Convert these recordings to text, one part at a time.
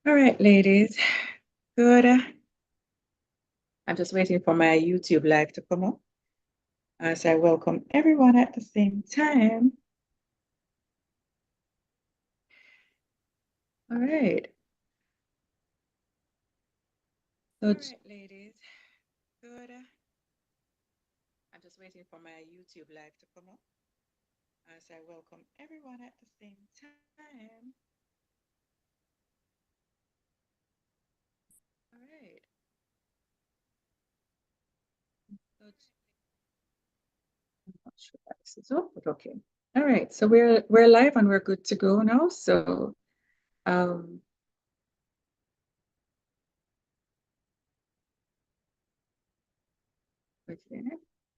All right, ladies. Good. I'm just waiting for my YouTube live to come up as I welcome everyone at the same time. All right. So, all right, ladies. Good. I'm just waiting for my YouTube live to come up as I welcome everyone at the same time. All right. So, I'm not sure why this is up, but okay. All right. So we're live and we're good to go now. So okay.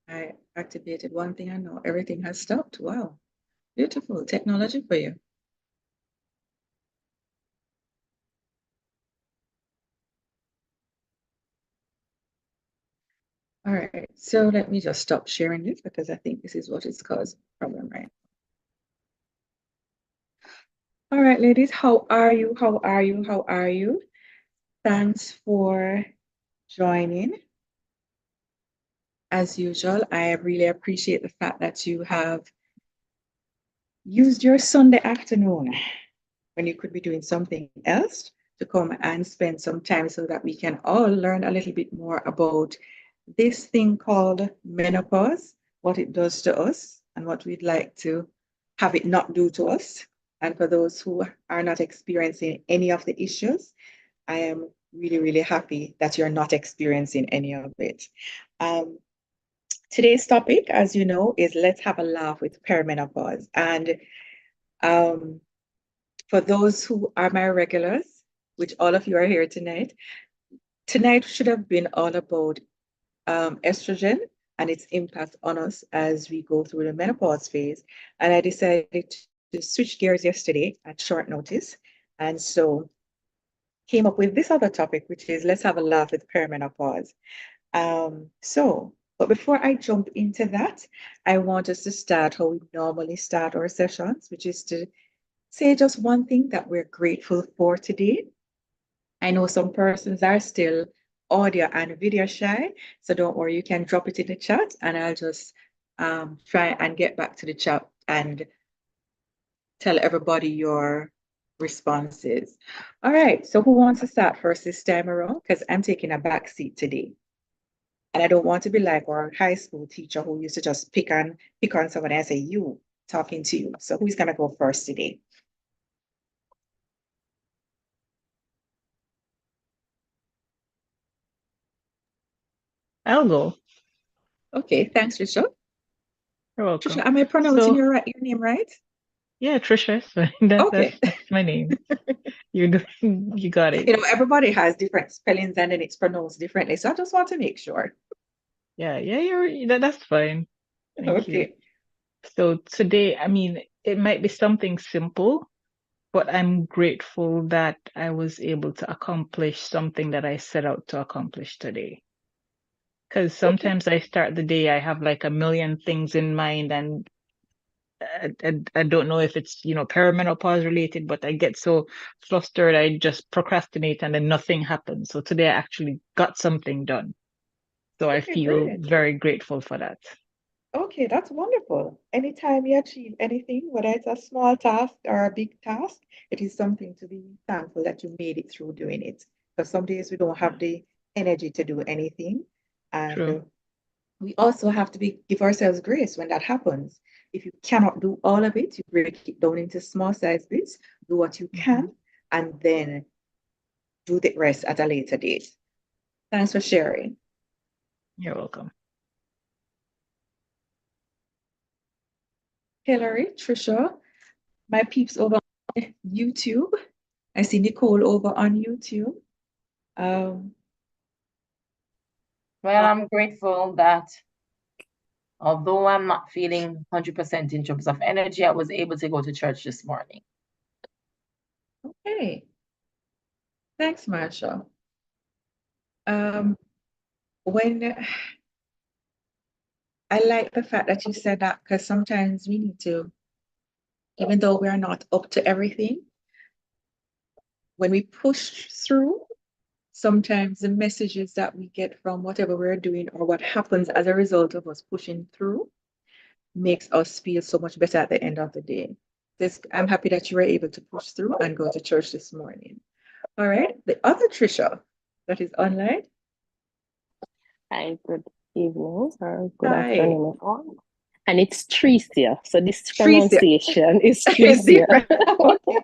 I activated one thing. I know everything has stopped. Wow. Beautiful technology for you. All right, so let me just stop sharing this because I think this is what is causing the problem, right? All right, ladies, how are you? How are you? How are you? Thanks for joining. As usual, I really appreciate the fact that you have used your Sunday afternoon when you could be doing something else to come and spend some time so that we can all learn a little bit more about this thing called menopause, what it does to us, and what we'd like to have it not do to us. And for those who are not experiencing any of the issues, I am really, really happy that you're not experiencing any of it. Today's topic, as you know, is let's have a laugh with perimenopause. And um, for those who are my regulars, which all of you are here tonight should have been all about estrogen and its impact on us as we go through the menopause phase. And I decided to switch gears yesterday at short notice. And so came up with this other topic, which is let's have a laugh with perimenopause. But before I jump into that, I want us to start how we normally start our sessions, which is to say just one thing that we're grateful for today. I know some persons are still audio and video shy, so don't worry, you can drop it in the chat and I'll just try and get back to the chat and tell everybody your responses. All right, so who wants to start first this time around? Because I'm taking a back seat today. And I don't want to be like our high school teacher who used to just pick on someone and say, you, talking to you. So who's gonna go first today? I'll go. Okay, thanks, Trisha. You're welcome. Trisha, am I pronouncing So, your name right? yeah, Trisha, so Okay. that's my name. You got it. Everybody has different spellings and then it's pronounced differently. So I just want to make sure. Yeah, yeah, that's fine. Thank you. Okay. So today, I mean, it might be something simple, but I'm grateful that I was able to accomplish something that I set out to accomplish today. Because Okay. sometimes I start the day, I have like a million things in mind, and I don't know if it's, perimenopause related, but I get so flustered, I just procrastinate and then nothing happens. So today I actually got something done. So I Okay, feel brilliant. very grateful for that. Okay, that's wonderful. Anytime you achieve anything, whether it's a small task or a big task, it is something to be thankful that you made it through doing it. Because some days we don't have the energy to do anything. And True. we also have to give ourselves grace when that happens. If you cannot do all of it, you break it down into small size bits, do what you Hmm. can, and then do the rest at a later date. Thanks for sharing. You're welcome. Hillary, Trisha, my peeps over on YouTube. I see Nicole over on YouTube. Um, Well, I'm grateful that although I'm not feeling 100% in terms of energy, I was able to go to church this morning. okay. Thanks, Marsha. Um, when I like the fact that you said that because sometimes we need to, even though we are not up to everything, when we push through, sometimes the messages that we get from whatever we're doing or what happens as a result of us pushing through makes us feel so much better at the end of the day. I'm happy that you were able to push through and go to church this morning. All right. The other Trisha that is online. Hi, good evening or good Hi. afternoon, everyone. And it's Tricia. So this Tricia. pronunciation is It's Tricia. different. Okay.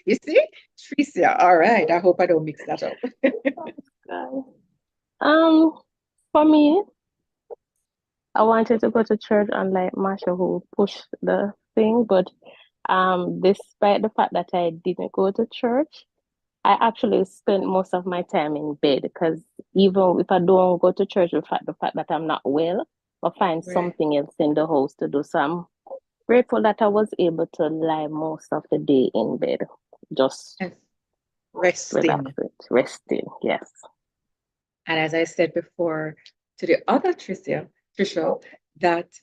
You see? Tricia. All right. I hope I don't mix that up. For me, I wanted to go to church, unlike Masha who pushed the thing, but despite the fact that I didn't go to church, I actually spent most of my time in bed, because even if I don't go to church, the fact that I'm not well, I find Right. something else in the house to do. So I'm grateful that I was able to lie most of the day in bed, just Yes. Resting. resting, yes. And as I said before to the other Trisha, that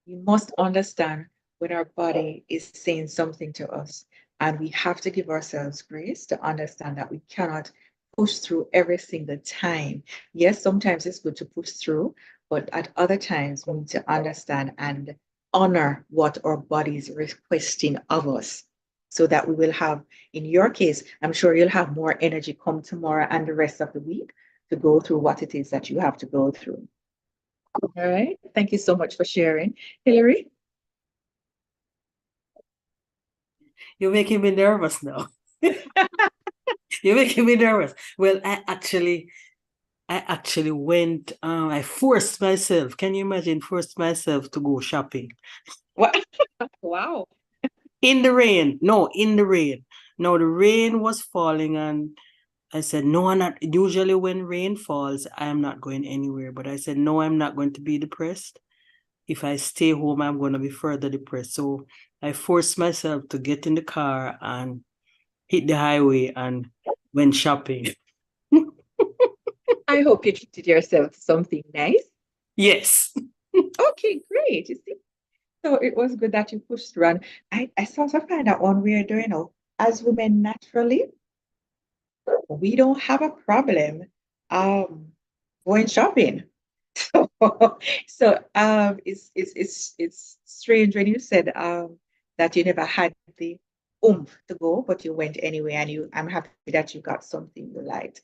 we must understand when our body is saying something to us, and we have to give ourselves grace to understand that we cannot push through every single time. Yes, sometimes it's good to push through, but at other times we need to understand and honor what our body is requesting of us, so that we will have, in your case, I'm sure you'll have more energy come tomorrow and the rest of the week to go through what it is that you have to go through. All right. Thank you so much for sharing. Hillary? You're making me nervous now. You're making me nervous. Well, I actually went, I forced myself. Can you imagine? Forced myself to go shopping. What? Wow. In the rain. No, in the rain. No, the rain was falling, and I said, no, I'm not. Usually when rain falls, I am not going anywhere. But I said, no, I'm not going to be depressed. If I stay home, I'm going to be further depressed. So I forced myself to get in the car and hit the highway and went shopping. I hope you treated yourself to something nice. Yes. Okay, great. You see, so it was good that you pushed through. And I sort of find out one we're doing, as women naturally, we don't have a problem going shopping. So it's strange when you said that you never had the oomph to go, but you went anyway, and I'm happy that you got something you liked.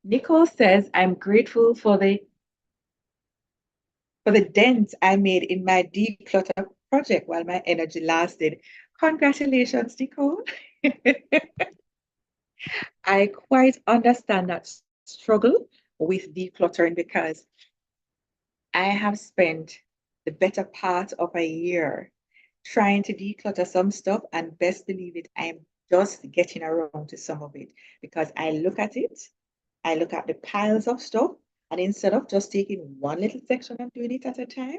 Nicole says, I'm grateful for the dent I made in my declutter project while my energy lasted. Congratulations, Nicole. I quite understand that struggle with decluttering, because I have spent the better part of a year trying to declutter some stuff, and best believe it, I'm just getting around to some of it, because I look at the piles of stuff, and instead of just taking one little section and doing it at a time,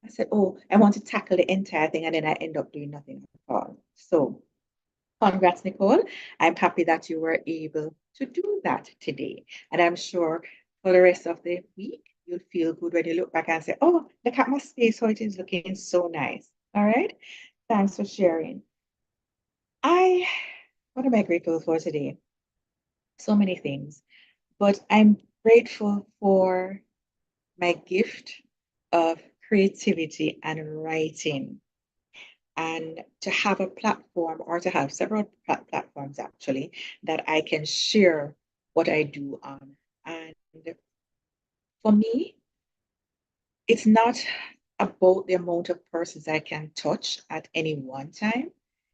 I said, oh, I want to tackle the entire thing, and then I end up doing nothing at all. So congrats, Nicole. I'm happy that you were able to do that today. And I'm sure for the rest of the week, you'll feel good when you look back and say, oh, look at my space, how it is looking so nice. All right. Thanks for sharing. What am I grateful for today? So many things, but I'm grateful for my gift of creativity and writing, and to have a platform, or to have several platforms actually, that I can share what I do on. And for me, it's not about the amount of persons I can touch at any one time.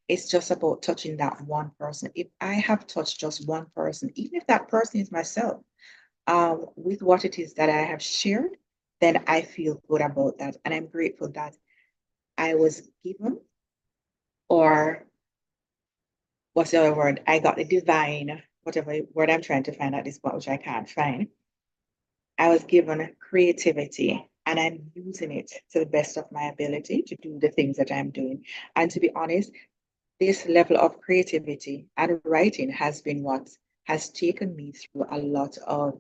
It's just about touching that one person. If I have touched just one person, even if that person is myself, with what it is that I have shared, then I feel good about that. And I'm grateful that I was given, or what's the other word? I got the divine, whatever word I'm trying to find at this point, which I can't find. I was given creativity, and I'm using it to the best of my ability to do the things that I'm doing. And to be honest, this level of creativity and writing has been what has taken me through a lot of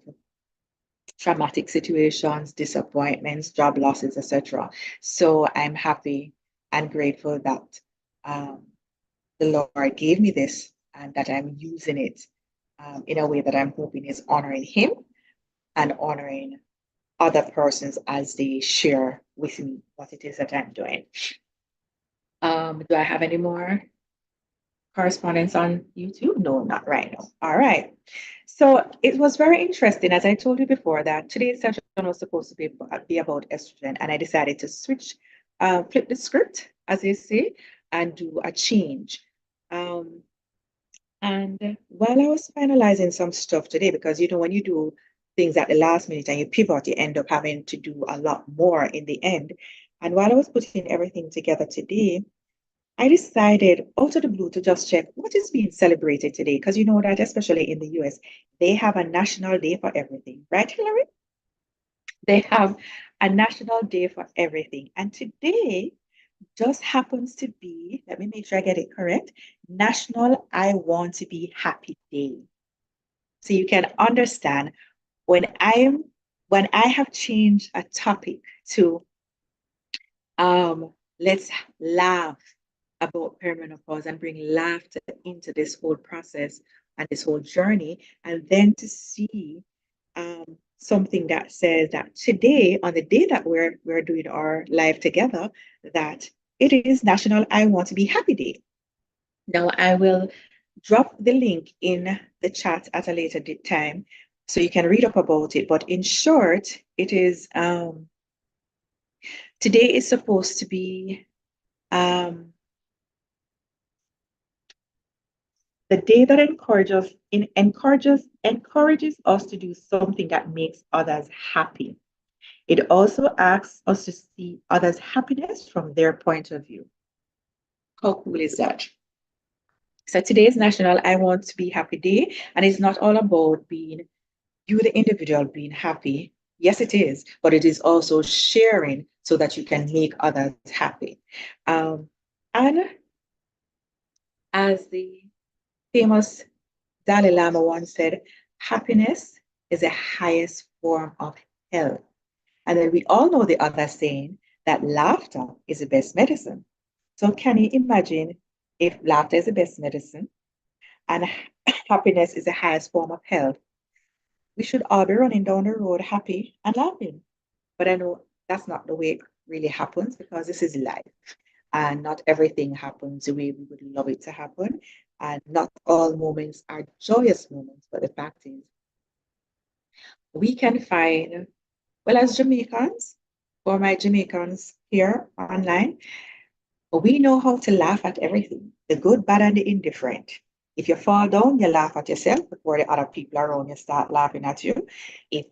traumatic situations, disappointments, job losses, etc. So I'm happy and grateful that um, the Lord gave me this and that I'm using it in a way that I'm hoping is honoring Him and honoring other persons as they share with me what it is that I'm doing. Do I have any more correspondence on YouTube? No, not right now. All right. So it was very interesting, as I told you before, that today's session was supposed to be about estrogen, and I decided to switch, flip the script, as they say, and do a change. And while I was finalizing some stuff today, because when you do things at the last minute and you pivot, you end up having to do a lot more in the end. And while I was putting everything together today, I decided out of the blue to just check what is being celebrated today. Because you know that, especially in the US, they have a national day for everything, right, Hillary? They have a national day for everything. And today just happens to be, let me make sure I get it correct, National I Want to Be Happy Day. So you can understand when I have changed a topic to let's laugh about perimenopause and bring laughter into this whole process and this whole journey, and then to see something that says that today, on the day that we're doing our live together, that it is National I Want to Be Happy Day. Now I will drop the link in the chat at a later time so you can read up about it. But in short, it is today is supposed to be the day that encourages us to do something that makes others happy. It also asks us to see others' happiness from their point of view. How cool is that? So today is National I Want to Be Happy Day, and it's not all about being you, the individual, being happy. Yes, it is, but it is also sharing so that you can make others happy. And as the famous Dalai Lama once said, happiness is the highest form of health. And then we all know the other saying that laughter is the best medicine. So can you imagine if laughter is the best medicine and happiness is the highest form of health? We should all be running down the road happy and laughing. But I know that's not the way it really happens because this is life. And not everything happens the way we would love it to happen. And not all moments are joyous moments. But the fact is, we can find, well, as Jamaicans, or my Jamaicans here online, we know how to laugh at everything, the good, bad, and the indifferent. If you fall down, you laugh at yourself before the other people around you start laughing at you. If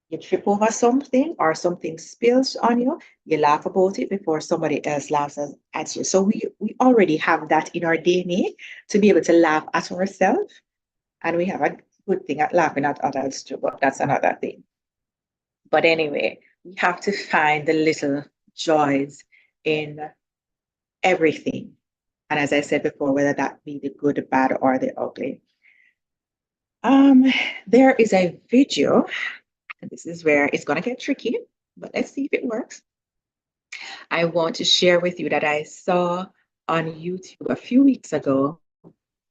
you trip over something or something spills on you, you laugh about it before somebody else laughs at you. So we already have that in our DNA to be able to laugh at ourselves. And we have a good thing at laughing at others too, but that's another thing. But anyway, we have to find the little joys in everything. And as I said before, whether that be the good, the bad, or the ugly. There is a video, and this is where it's going to get tricky, but let's see if it works. I want to share with you that I saw on YouTube a few weeks ago,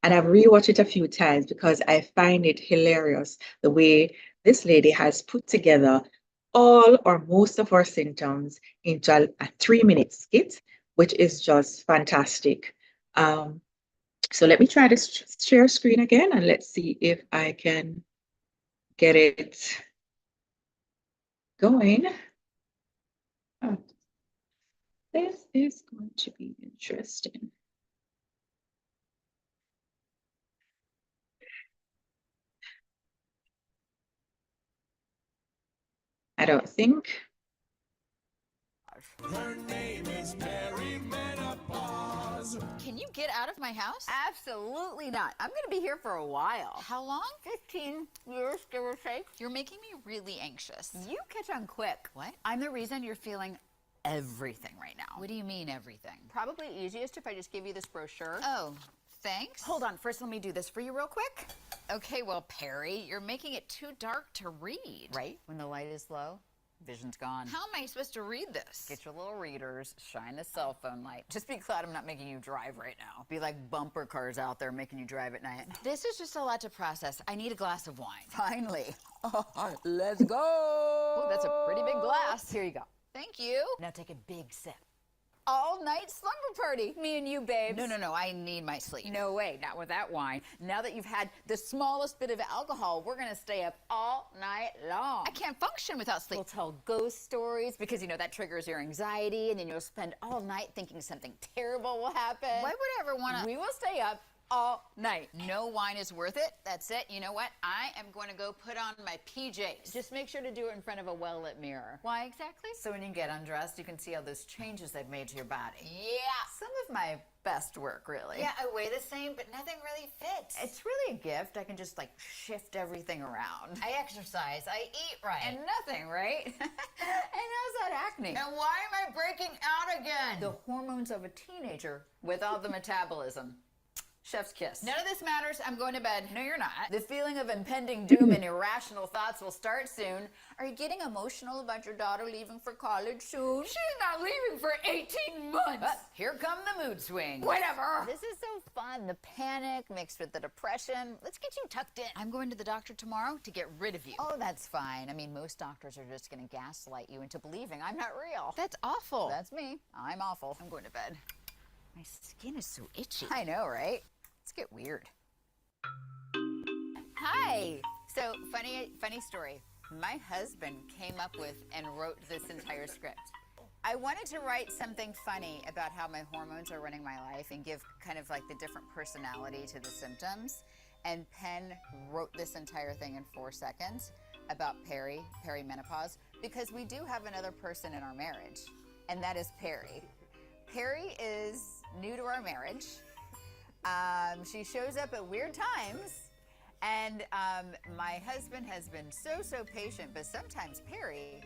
and I've rewatched it a few times because I find it hilarious the way this lady has put together all or most of her symptoms into a 3-minute skit, which is just fantastic. So let me try to share screen again, and let's see if I can get it going. Oh, this is going to be interesting. I don't think. Her name is Perimenopause. Can you get out of my house? Absolutely not. I'm going to be here for a while. How long? 15 years, give or take. You're making me really anxious. You catch on quick. What? I'm the reason you're feeling everything right now. What do you mean, everything? Probably easiest if I just give you this brochure. Oh, thanks. Hold on. First, let me do this for you real quick. Okay, well, Perry, you're making it too dark to read. Right? When the light is low, Vision's gone. How am I supposed to read this? Get your little readers, shine the cell phone light. Just be glad I'm not making you drive right now. Be like bumper cars out there making you drive at night. This is just a lot to process. I need a glass of wine. Finally. Let's go. Oh, that's a pretty big glass. Here you go. Thank you. Now take a big sip. All night slumber party. Me and you, babes. No. I need my sleep. No way, not with that wine. Now that you've had the smallest bit of alcohol, we're gonna stay up all night long. I can't function without sleep. We'll tell ghost stories because, you know, that triggers your anxiety, and then you'll spend all night thinking something terrible will happen. Why would I ever want to? We will stay up all night. No wine is worth it. That's it. You know what? I am going to go put on my PJs. Just make sure to do it in front of a well-lit mirror. Why exactly? So when you get undressed, you can see all those changes they've made to your body. Yeah. Some of my best work, really. Yeah, I weigh the same, but nothing really fits. It's really a gift. I can just like shift everything around. I exercise. I eat right. And nothing, right? And how's that acne? And why am I breaking out again? The hormones of a teenager without the metabolism. Chef's kiss. None of this matters. I'm going to bed. No, you're not. The feeling of impending doom and irrational thoughts will start soon. Are you getting emotional about your daughter leaving for college soon? She's not leaving for 18 months. Here come the mood swings. Whatever. This is so fun. The panic mixed with the depression. Let's get you tucked in. I'm going to the doctor tomorrow to get rid of you. Oh, that's fine. I mean, most doctors are just going to gaslight you into believing I'm not real. That's awful. That's me. I'm awful. I'm going to bed. My skin is so itchy. I know, right? Let's get weird. Hi. So, funny story. My husband came up with and wrote this entire script. I wanted to write something funny about how my hormones are running my life and give kind of like the different personality to the symptoms. And Penn wrote this entire thing in 4 seconds about perimenopause, because we do have another person in our marriage, and that is Peri. Peri is new to our marriage. She shows up at weird times, and my husband has been so patient, but sometimes Peri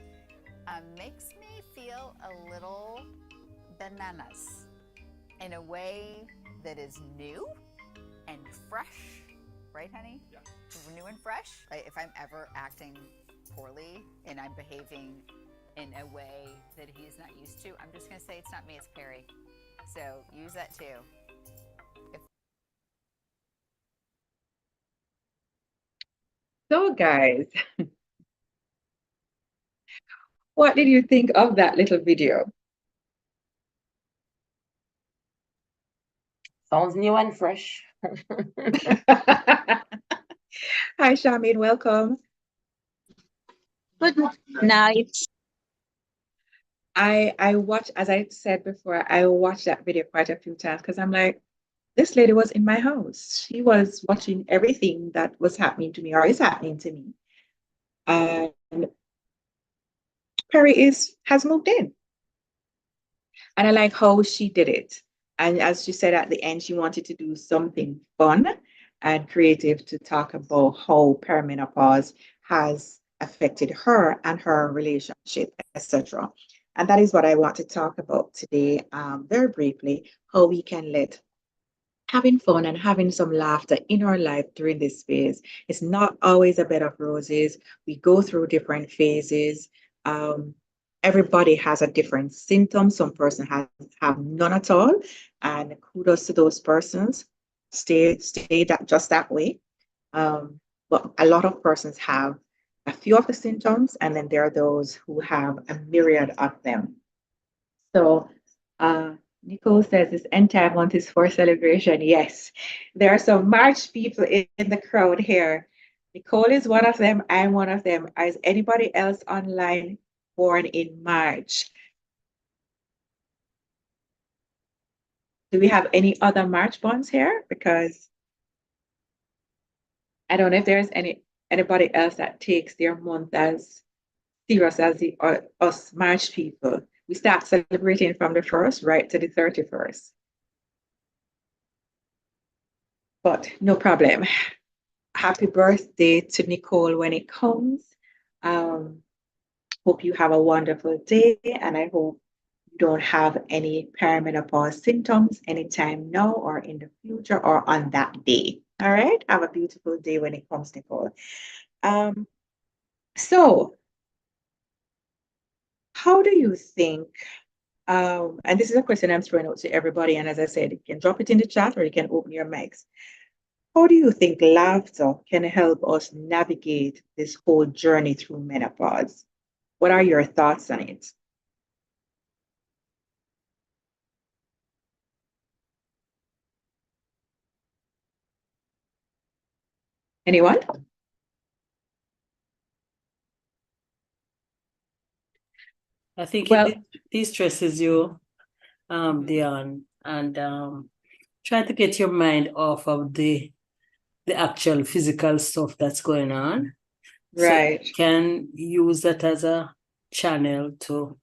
makes me feel a little bananas in a way that is new and fresh. Right, honey? Yeah. New and fresh. Like if I'm ever acting poorly and I'm behaving in a way that he's not used to, I'm just going to say it's not me, it's Peri. So use that too. So, guys, what did you think of that little video? Sounds new and fresh. Hi, Shamin, welcome. Good night. I watched, as I said before, I watched that video quite a few times because I'm like, this lady was in my house. She was watching everything that was happening to me or is happening to me. And Peri has moved in. And I like how she did it. And as she said at the end, she wanted to do something fun and creative to talk about how perimenopause has affected her and her relationship, etc. And that is what I want to talk about today, very briefly, how we can let having fun and having some laughter in our life during this phase. It's not always a bed of roses. We go through different phases. Everybody has a different symptom. Some person have none at all. And kudos to those persons. Stay just that way. But a lot of persons have a few of the symptoms, and then there are those who have a myriad of them. So Nicole says this entire month is for celebration. Yes, there are some March people in the crowd here. Nicole is one of them. I'm one of them. Is anybody else online born in March? Do we have any other March borns here? Because I don't know if there's anybody else that takes their month as serious as us March people. We start celebrating from the 1st right to the 31st. But no problem. Happy birthday to Nicole when it comes. Hope you have a wonderful day, and I hope you don't have any perimenopause symptoms anytime now or in the future or on that day. All right. Have a beautiful day when it comes, Nicole. So how do you think, and this is a question I'm throwing out to everybody, and as I said, you can drop it in the chat or you can open your mics. How do you think laughter can help us navigate this whole journey through menopause? What are your thoughts on it? Anyone? I think Well, it de-stresses you, Deon, and try to get your mind off of the actual physical stuff that's going on. right. So you can use that as a channel to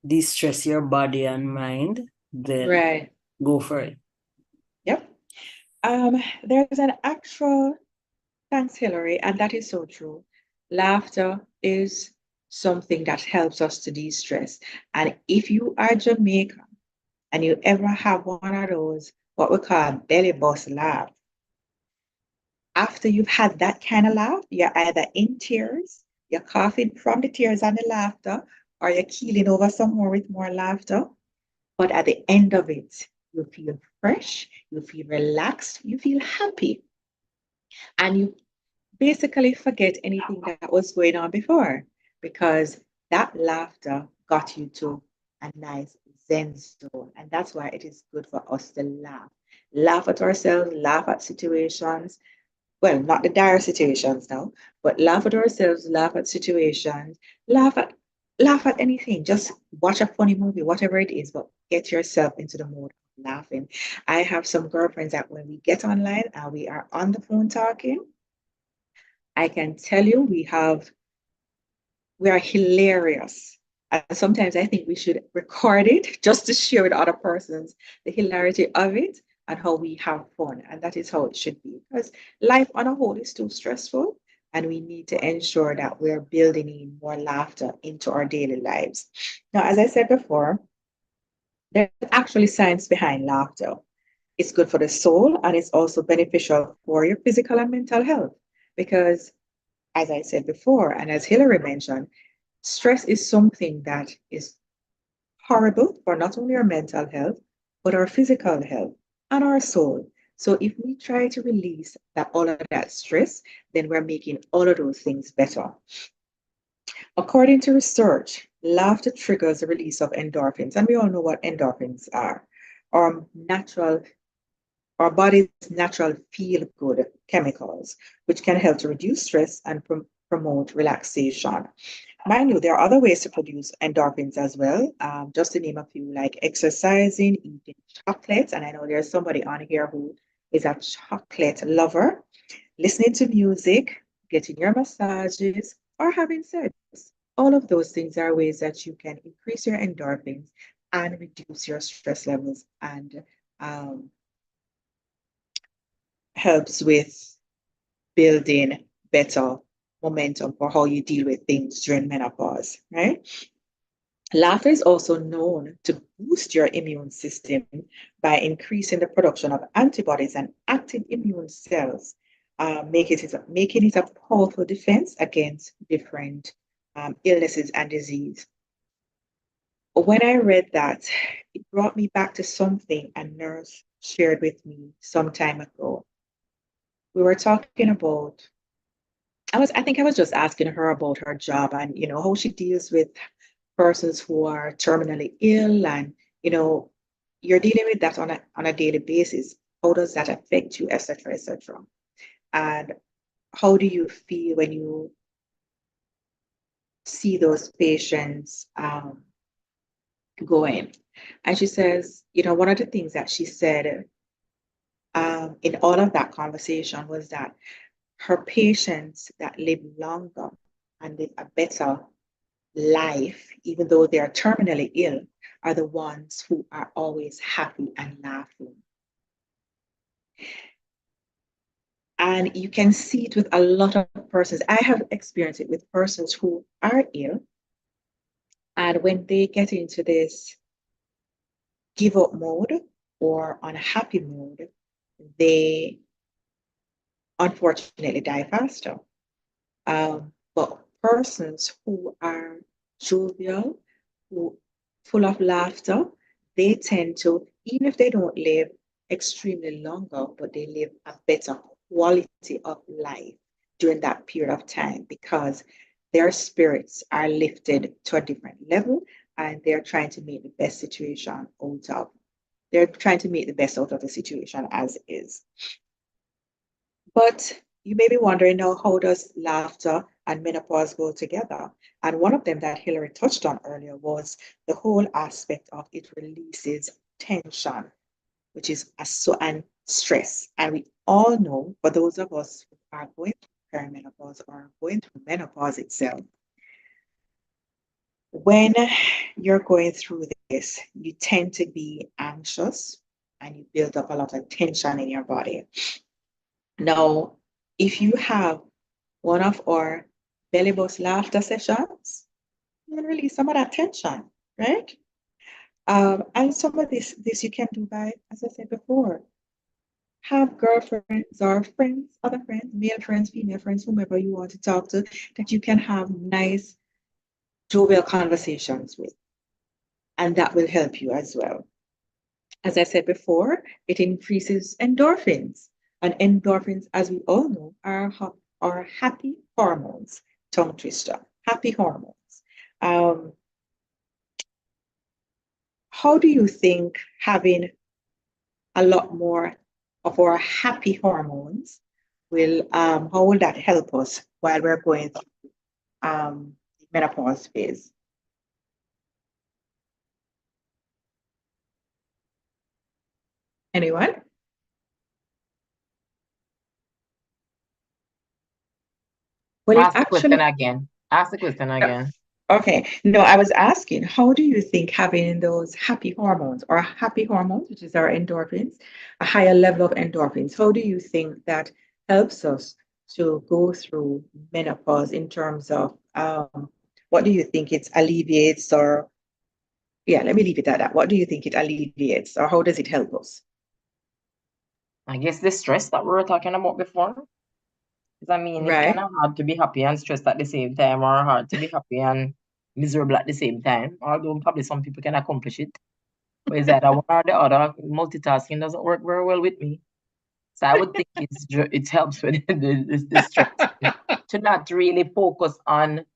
de-stress your body and mind, then Right. go for it. Yep. There's an actual, thanks, Hillary, and that is so true. Laughter is something that helps us to de-stress. And if you are Jamaican and you ever have one of those, what we call belly bust laugh, after you've had that kind of laugh, you're either in tears, you're coughing from the tears and the laughter, or you're keeling over some more with more laughter. But at the end of it, you feel fresh, you feel relaxed, you feel happy, and you basically forget anything that was going on before because that laughter got you to a nice zen zone. And that's why it is good for us to laugh. Laugh at ourselves, laugh at situations. Well, not the dire situations now, but laugh at ourselves, laugh at situations, laugh at anything. Just watch a funny movie, whatever it is, but get yourself into the mode of laughing. I have some girlfriends that when we get online and we are on the phone talking, I can tell you we are hilarious. And sometimes I think we should record it just to share with other persons the hilarity of it and how we have fun. And that is how it should be because life on a whole is too stressful. And we need to ensure that we're building in more laughter into our daily lives. Now, as I said before, there's actually science behind laughter. It's good for the soul and it's also beneficial for your physical and mental health because as I said before, and as Hillary mentioned, stress is something that is horrible for not only our mental health, but our physical health and our soul. So if we try to release all of that stress, then we're making all of those things better. According to research, laughter triggers the release of endorphins, and we all know what endorphins are. Our body's natural feel-good chemicals, which can help to reduce stress and promote relaxation. Mind you, there are other ways to produce endorphins as well. Just to name a few, like exercising, eating chocolates, and I know there's somebody on here who is a chocolate lover, listening to music, getting your massages, or having sex. All of those things are ways that you can increase your endorphins and reduce your stress levels and helps with building better momentum for how you deal with things during menopause, right? Laughter is also known to boost your immune system by increasing the production of antibodies and active immune cells, making it a powerful defense against different illnesses and disease. When I read that, it brought me back to something a nurse shared with me some time ago. We were talking about I think I was just asking her about her job and how she deals with persons who are terminally ill and you're dealing with that on a daily basis. How does that affect you, etc., etc.? And how do you feel when you see those patients going? And she says, one of the things that she said in all of that conversation was that her patients that live longer and live a better life, even though they are terminally ill, are the ones who are always happy and laughing. And you can see it with a lot of persons. I have experienced it with persons who are ill. And when they get into this give up mode or unhappy mode, they unfortunately die faster. But persons who are jovial, who full of laughter, they tend to, even if they don't live extremely longer, but they live a better quality of life during that period of time because their spirits are lifted to a different level and they're trying to make the best situation out of they're trying to make the best out of the situation as is. But you may be wondering now, how does laughter and menopause go together? And one of them that Hillary touched on earlier was the whole aspect of it releases tension, which is and stress. And we all know, for those of us who are going through perimenopause or going through menopause itself, when you're going through this, you tend to be anxious and you build up a lot of tension in your body. Now, if you have one of our belly bust laughter sessions, you can release some of that tension, right? And some of this you can do by, as I said before, have girlfriends or friends, other friends, male friends, female friends, whomever you want to talk to, that you can have nice, jovial conversations with. And that will help you as well. As I said before, it increases endorphins. And endorphins, as we all know, are happy hormones. Tongue twister, happy hormones. How do you think having a lot more of our happy hormones will, how will that help us while we're going through the menopause phase? Anyone? Well, Ask the question again. Ask the question again. Okay. No, I was asking, how do you think having those happy hormones or happy hormones, which is our endorphins, a higher level of endorphins, how do you think that helps us to go through menopause in terms of what do you think it alleviates or, yeah, let me leave it at that. What do you think it alleviates or how does it help us? I guess the stress that we were talking about before. Because I mean, it's Right. kind of hard to be happy and stressed at the same time, or hard to be happy and miserable at the same time. Although probably some people can accomplish it. But is that one or the other? Multitasking doesn't work very well with me. So I would think it helps with the stress to not really focus on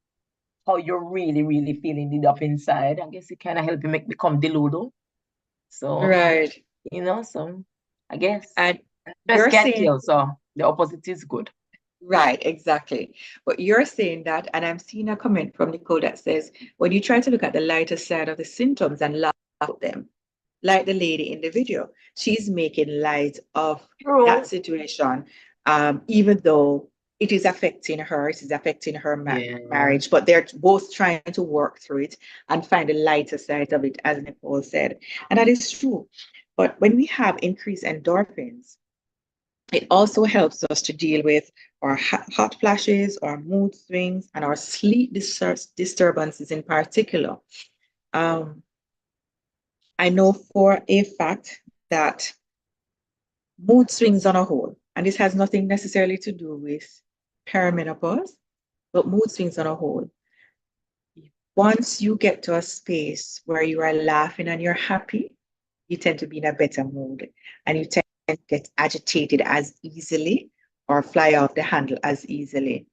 how you're really, really feeling deep up inside. I guess it kind of help you become deluded. So, Right. So I guess And stress you're can saying, kill, so the opposite is good. right, exactly. But you're saying that, and I'm seeing a comment from Nicole that says, when you try to look at the lighter side of the symptoms and laugh at them, like the lady in the video, she's making light of that situation, even though it is affecting her, it is affecting her marriage, but they're both trying to work through it and find the lighter side of it, as Nicole said. And that is true. But when we have increased endorphins, it also helps us to deal with our hot flashes, our mood swings, and our sleep disturbances in particular. I know for a fact that mood swings on a whole, and this has nothing necessarily to do with perimenopause, but mood swings on a whole. Once you get to a space where you are laughing and you're happy, you tend to be in a better mood and you tend to get agitated as easily or fly off the handle as easily.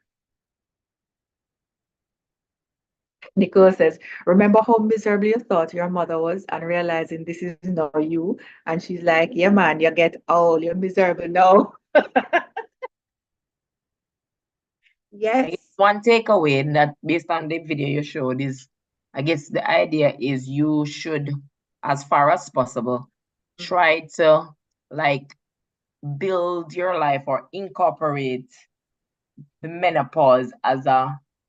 Nicole says, remember how miserable you thought your mother was and realizing this is not you? And she's like, yeah, man, you get old, you're miserable now. Yes. One takeaway that based on the video you showed is, I guess the idea is you should, as far as possible, try to like build your life or incorporate the menopause as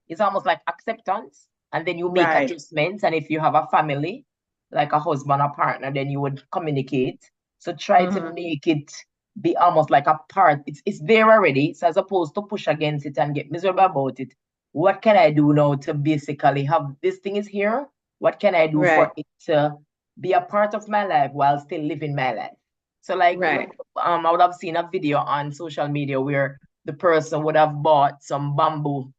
it's almost like acceptance. And then you make adjustments. And if you have a family, like a husband or partner, then you would communicate. So try to make it be almost like a part. It's there already. So as opposed to push against it and get miserable about it, what can I do now to basically have this thing is here? What can I do for it to be a part of my life while still living my life? So like, I would have seen a video on social media where the person would have bought some bamboo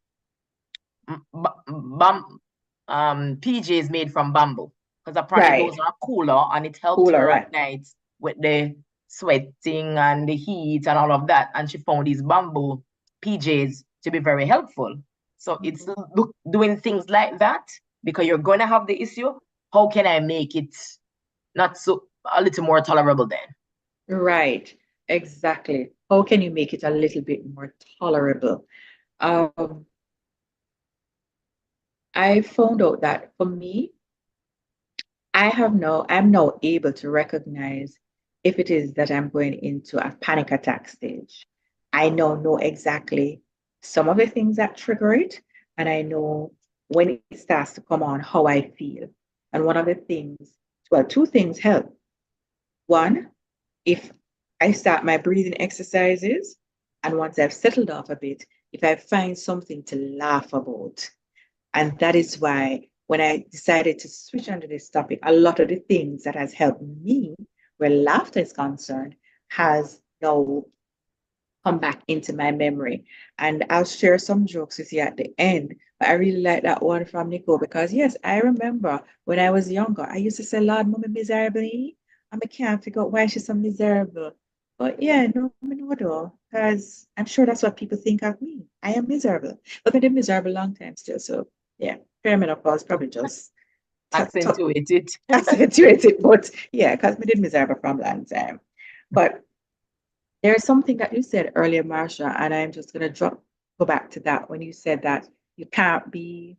PJs made from bamboo, because apparently Right. those are cooler and it helped Cooler, her right. at night with the sweating and the heat and all of that. And she found these bamboo PJs to be very helpful. So it's doing things like that, because you're going to have the issue. How can I make it not so a little more tolerable then? Right. Exactly. How can you make it a little bit more tolerable? I found out that for me, I'm now able to recognize if it is that I'm going into a panic attack stage. I now know exactly some of the things that trigger it, and I know when it starts to come on how I feel. And one of the things, well, two things help. One, if I start my breathing exercises, and once I've settled off a bit, if I find something to laugh about. And that is why when I decided to switch onto this topic, a lot of the things that has helped me where laughter is concerned has now come back into my memory. And I'll share some jokes with you at the end. But I really like that one from Nicole because yes, I remember when I was younger, I used to say, Lord, mommy miserable. And I can't figure out why she's so miserable. But yeah, no, I know though, because I'm sure that's what people think of me. I am miserable. But I've been miserable a long time still. So yeah, perimenopause probably just Accentuated. accentuated. But yeah, because we did miserable from a long time. But there's something that you said earlier, Marsha, and I'm just going to go back to that when you said that you can't be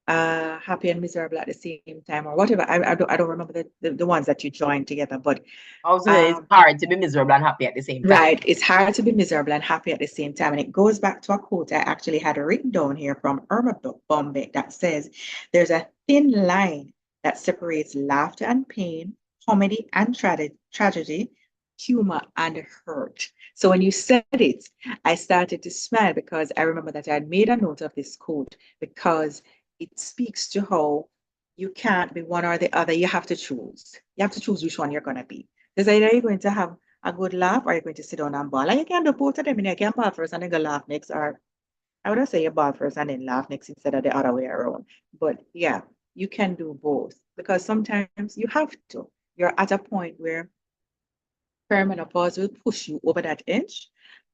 happy and miserable at the same time or whatever. I don't remember the ones that you joined together, but Also, it's hard to be miserable and happy at the same time. right, it's hard to be miserable and happy at the same time. And it goes back to a quote I actually had written down here from Irma Bombay that says, there's a thin line that separates laughter and pain, comedy and tragedy, humor and hurt. So when you said it, I started to smile because I remember that I had made a note of this quote because it speaks to how you can't be one or the other. You have to choose. You have to choose which one you're going to be. Because either you're going to have a good laugh or you're going to sit down and bawl. And you can do both of them. You can bawl first and then go laugh next. Or I would say you bawl first and then laugh next instead of the other way around. But yeah, you can do both because sometimes you have to. You're at a point where perimenopause will push you over that edge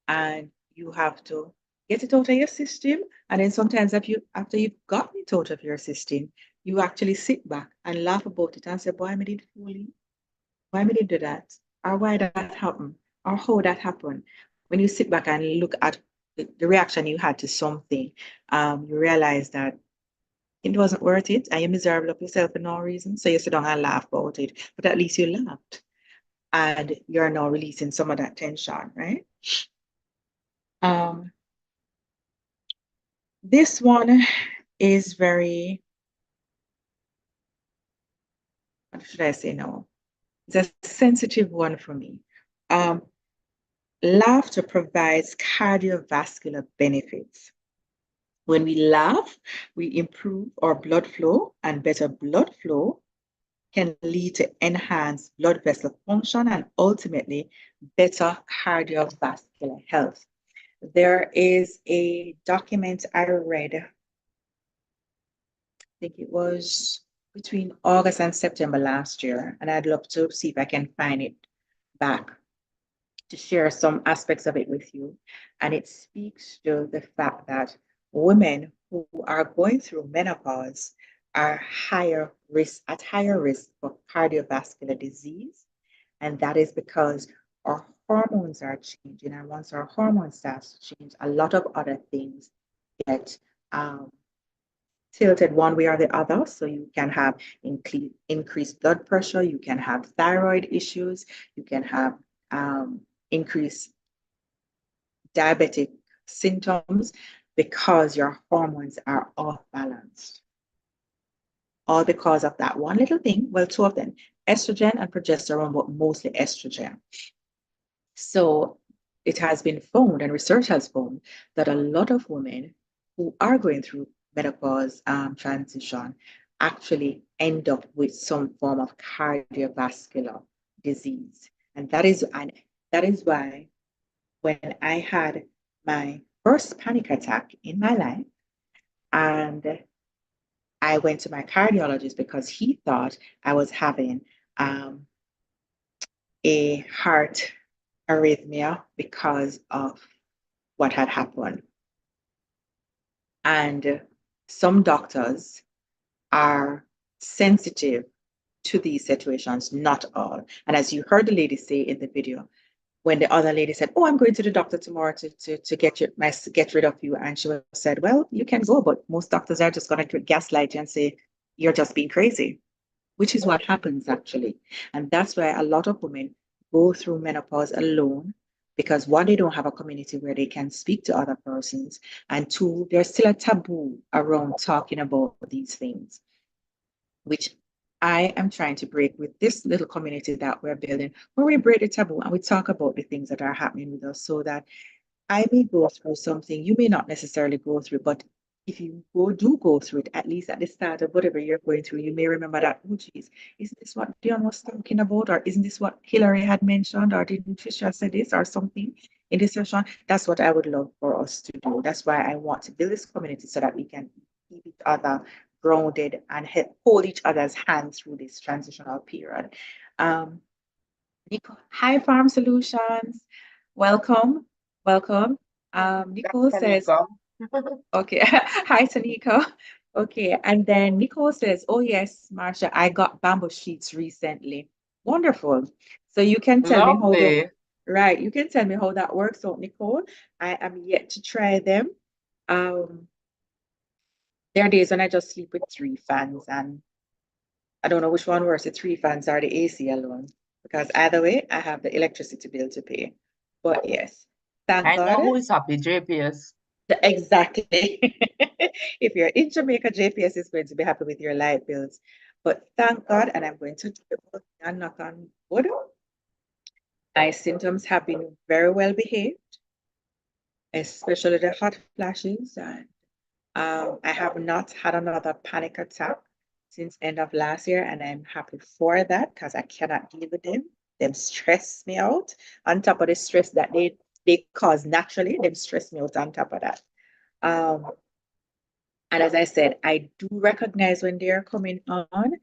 and you have to get it out of your system. And then sometimes after you've gotten it out of your system, you actually sit back and laugh about it and say, boy, I did fool. Why me did do that? Or why that happened? Or how that happened? When you sit back and look at the reaction you had to something, you realize that it wasn't worth it and you're miserable of yourself for no reason. So you sit down and laugh about it. But at least you laughed. And you're now releasing some of that tension, right? This one is very, what should I say now? It's a sensitive one for me. Laughter provides cardiovascular benefits. When we laugh, we improve our blood flow, and better blood flow can lead to enhanced blood vessel function and ultimately better cardiovascular health. There is a document I read, I think it was between August and September last year, and I'd love to see if I can find it back to share some aspects of it with you. And it speaks to the fact that women who are going through menopause are at higher risk for cardiovascular disease. And that is because our hormones are changing. And once our hormones start to change, a lot of other things get tilted one way or the other. So you can have increased blood pressure, you can have thyroid issues, you can have increased diabetic symptoms because your hormones are off balance. All because of that one little thing, well, two of them, estrogen and progesterone, but mostly estrogen. So it has been found, and research has found, that a lot of women who are going through menopause transition actually end up with some form of cardiovascular disease. And that is why when I had my first panic attack in my life, and I went to my cardiologist because he thought I was having a heart arrhythmia because of what had happened. And some doctors are sensitive to these situations, not all. And as you heard the lady say in the video, when the other lady said, "Oh, I'm going to the doctor tomorrow to get rid of you," and she said, "Well, you can go, but most doctors are just going to gaslight you and say you're just being crazy," which is what happens actually. And that's why a lot of women go through menopause alone, because one, they don't have a community where they can speak to other persons, and two, there's still a taboo around talking about these things, which I am trying to break with this little community that we're building, where we break the taboo and we talk about the things that are happening with us, so that I may go through something you may not necessarily go through, but if you do go through it, at least at the start of whatever you're going through, you may remember that, oh, geez, isn't this what Deon was talking about? Or isn't this what Hillary had mentioned? Or didn't Trisha say this or something in this session? That's what I would love for us to do. That's why I want to build this community, so that we can keep each other grounded and hold each other's hands through this transitional period. Hi, Farm Solutions. Welcome. Welcome. Nicole says, okay. Hi, Tanika. Okay. And then Nicole says, oh, yes, Marsha, I got bamboo sheets recently. Wonderful. So you can tell me how they, right. You can tell me how that works out, Nicole. I am yet to try them. There are days when I just sleep with 3 fans, and I don't know which one worse, the 3 fans or the AC alone, because either way, I have the electricity bill to pay. But yes, thank I God. know who is happy, JPS. Exactly. If you're in Jamaica, JPS is going to be happy with your light bills. But thank God, and I'm going to knock on wood. My symptoms have been very well behaved, especially the hot flashes. And I have not had another panic attack since end of last year, and I'm happy for that, because I cannot deal with them. Them stress me out. On top of the stress that they cause naturally, them stress me out on top of that. And as I said, I do recognize when they are coming on,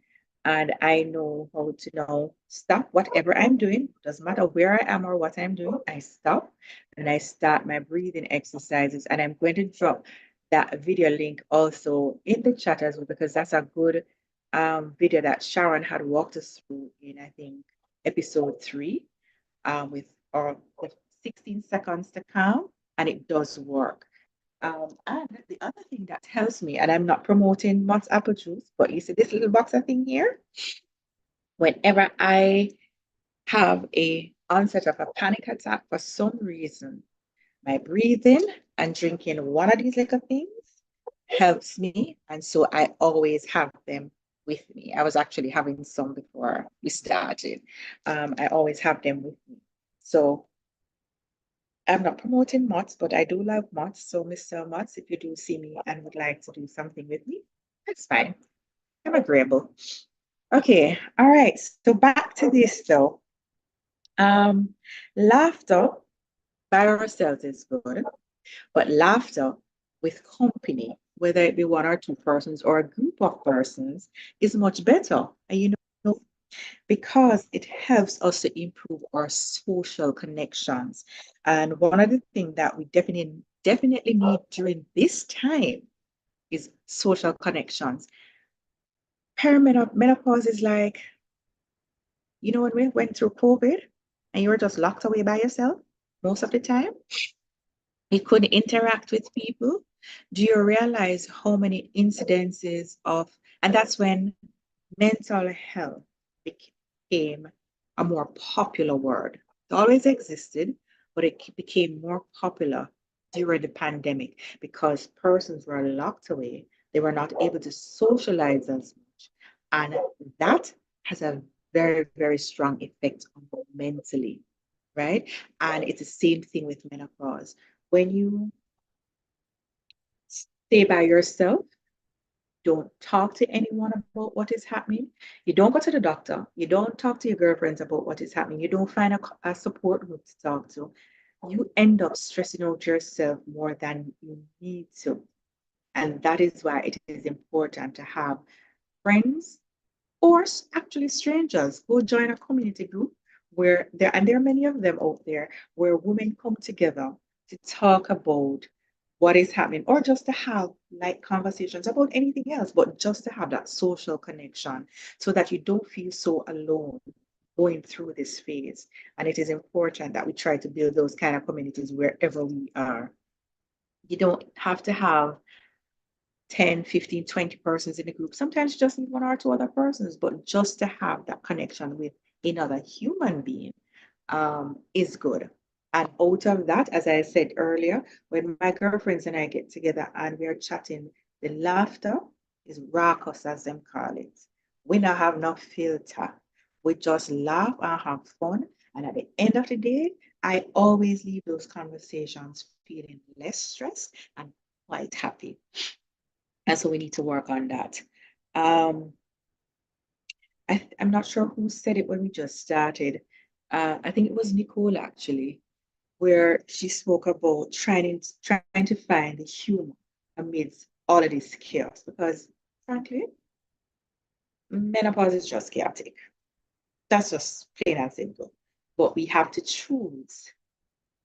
and I know how to now stop whatever I'm doing. Doesn't matter where I am or what I'm doing, I stop and I start my breathing exercises. And I'm going to drop that video link also in the chat as well, because that's a good video that Sharon had walked us through in, I think, episode 3, with our 16 seconds to calm, and it does work. And the other thing that helps me, and I'm not promoting Mott's apple juice, but you see this little box of thing here? Whenever I have a onset of a panic attack for some reason, my breathing and drinking one of these little things helps me. And so I always have them with me. I was actually having some before we started. I always have them with me. So I'm not promoting Mott's, but I do love Mott's. So, Mr. Mott's, if you do see me and would like to do something with me, that's fine. I'm agreeable. Okay, all right. So back to this though. Laughter by ourselves is good, but laughter with company, whether it be 1 or 2 persons or a group of persons, is much better. And you know, because it helps us to improve our social connections. And one of the things that we definitely need during this time is social connections. Perimenopause is like, when we went through COVID and you were just locked away by yourself most of the time, you couldn't interact with people. Do you realize how many incidences and that's when mental health became a more popular word. It always existed, but it became more popular during the pandemic because persons were locked away. They were not able to socialize as much. And that has a very, very strong effect on them mentally, right? And it's the same thing with menopause. When you stay by yourself, don't talk to anyone about what is happening. You don't go to the doctor. You don't talk to your girlfriends about what is happening. You don't find a support group to talk to. You end up stressing out yourself more than you need to. And that is why it is important to have friends or actually strangers who join a community group where there are many of them out there, where women come together to talk about what is happening, or just to have like conversations about anything else, but just to have that social connection so that you don't feel so alone going through this phase. And it is important that we try to build those kind of communities wherever we are. You don't have to have 10, 15, 20 persons in the group. Sometimes you just need one or two other persons, but just to have that connection with another human being is good. And out of that, as I said earlier, when my girlfriends and I get together and we're chatting, the laughter is raucous, as them call it. We don't have no filter. We just laugh and have fun. And at the end of the day, I always leave those conversations feeling less stressed and quite happy. And so we need to work on that. I'm not sure who said it when we just started. I think it was Nicole actually, where she spoke about trying to find the humor amidst all of this chaos. Because frankly, menopause is just chaotic. That's just plain and simple. But we have to choose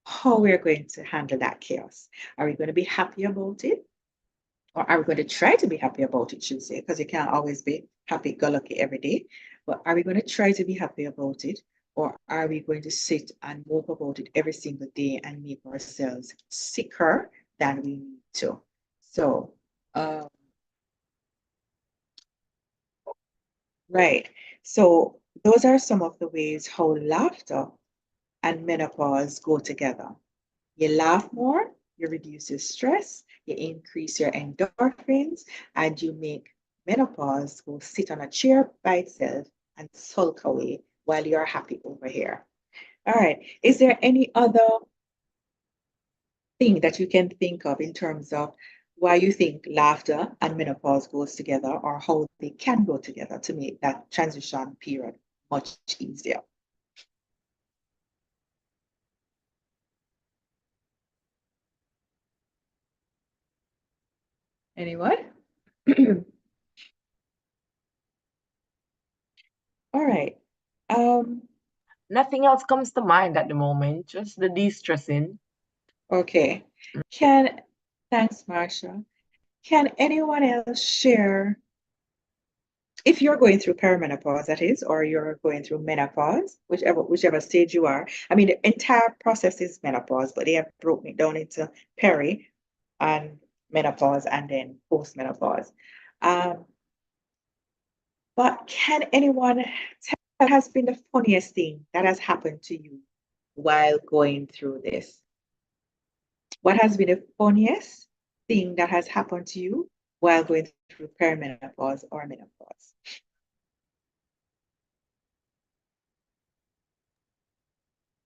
how we're going to handle that chaos. Are we going to be happy about it? Or are we going to try to be happy about it, should say, because you can't always be happy-go-lucky every day. But are we going to try to be happy about it? Or are we going to sit and mope about it every single day and make ourselves sicker than we need to? So, right. So those are some of the ways how laughter and menopause go together. You laugh more, you reduce your stress, you increase your endorphins, and you make menopause go sit on a chair by itself and sulk away while you're happy over here. All right. Is there any other thing that you can think of in terms of why you think laughter and menopause goes together, or how they can go together to make that transition period much easier? Anyone? All right. Nothing else comes to mind at the moment, just the de-stressing. Okay. Thanks, Marsha. Can anyone else share, if you're going through perimenopause, that is, or you're going through menopause, whichever stage you are? I mean, the entire process is menopause, but they have broken it down into peri and menopause and then post-menopause. But can anyone tell what has been the funniest thing that has happened to you while going through this? What has been the funniest thing that has happened to you while going through perimenopause or menopause?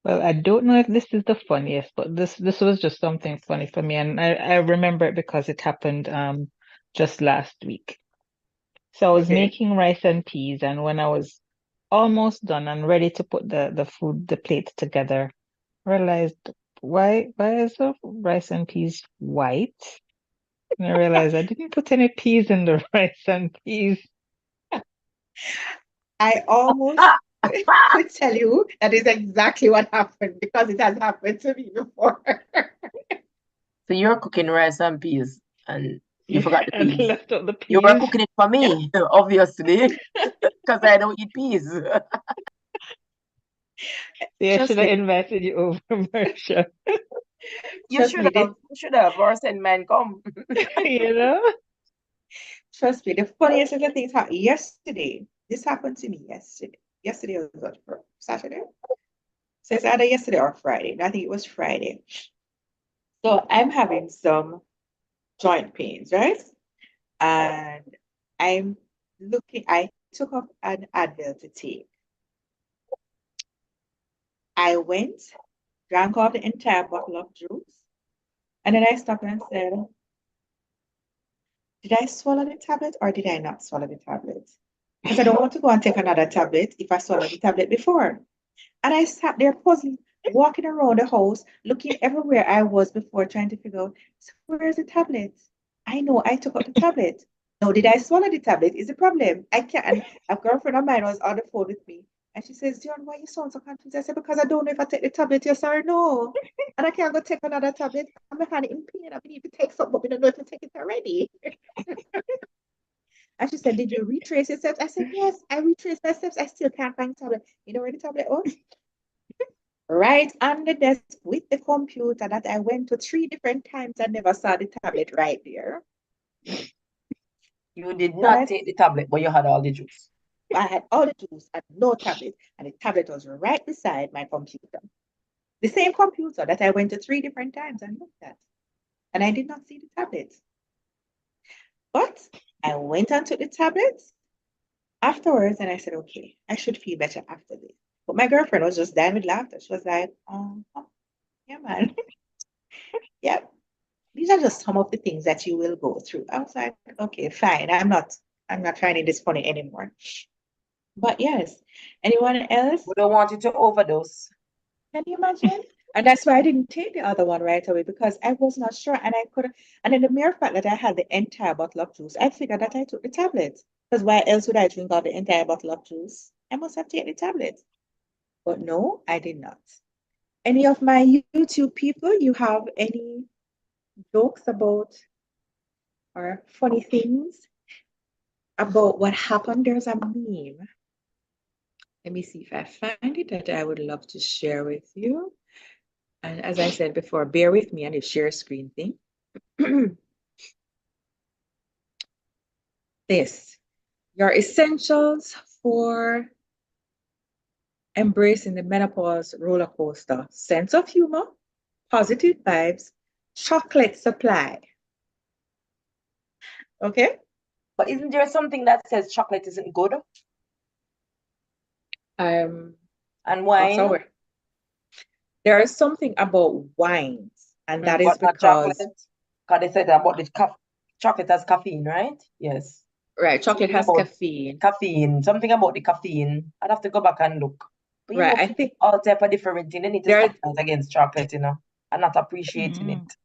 Well, I don't know if this is the funniest, but this was just something funny for me, and I remember it because it happened just last week. So I was Okay. making rice and peas, and when I was almost done and ready to put the plate together, realized why is the rice and peas white? And I realized I didn't put any peas in the rice and peas. I almost could tell you that is exactly what happened because it has happened to me before. So you're cooking rice and peas and you forgot the And peas. left out the You were peas. cooking it for me, obviously, because I don't eat peas. Yeah, I Trust should have me, invited you over, Marsha. You should have, or send man come. You know? trust me, the funniest of the things happened yesterday. This happened to me yesterday. Yesterday was what, Saturday? So it's either yesterday or Friday. I think it was Friday. So I'm having some joint pains, right? And I took up an Advil to take. I went, drank off the entire bottle of juice, and then I stopped and said, did I swallow the tablet or did I not swallow the tablet? Because I don't want to go and take another tablet if I swallowed the tablet before. And I sat there puzzled, walking around the house, looking everywhere I was before, trying to figure out, so where's the tablet? I know I took out the tablet. No, did I swallow the tablet? Is the problem. I can't. And a girlfriend of mine was on the phone with me. And she says, Deon, why you sound so confused? I said, because I don't know if I take the tablet, yes or no. And I can't go take another tablet. I'm kind of in pain. I need to take something, but I don't know if I take it already. And she said, did you retrace your steps? I said, yes, I retraced my steps. I still can't find the tablet. You know where the tablet was? Right on the desk with the computer that I went to 3 different times and never saw the tablet right there. You did So not take the tablet, but you had all the juice. I had all the tools and no tablet, and the tablet was right beside my computer. The same computer that I went to 3 different times and looked at. And I did not see the tablet. But I went on to the tablet afterwards and I said, okay, I should feel better after this. But my girlfriend was just dying with laughter. She was like, yeah, man. Yeah. These are just some of the things that you will go through. I was like, okay, fine. I'm not finding this funny anymore. But yes, anyone else? We don't want you to overdose. Can you imagine? And that's why I didn't take the other one right away because I was not sure and I couldn't. And then the mere fact that I had the entire bottle of juice, I figured that I took the tablet. Because why else would I drink out the entire bottle of juice? I must have taken the tablet. But no, I did not. Any of my YouTube people, you have any jokes about or funny things about what happened? There's a meme. Let me see if I find it that I would love to share with you. And as I said before, bear with me on the share screen thing. This, your essentials for embracing the menopause roller coaster: sense of humor, positive vibes, chocolate supply. Okay? But isn't there something that says chocolate isn't good? And wine? Sour. There is something about wines, and that is but not because chocolate. They said about the chocolate has caffeine, right? Yes. Right, chocolate has caffeine. Caffeine, something about the caffeine. I'd have to go back and look. But right, I think all type of different things. They need to stop fight against chocolate, you know, and not appreciating it.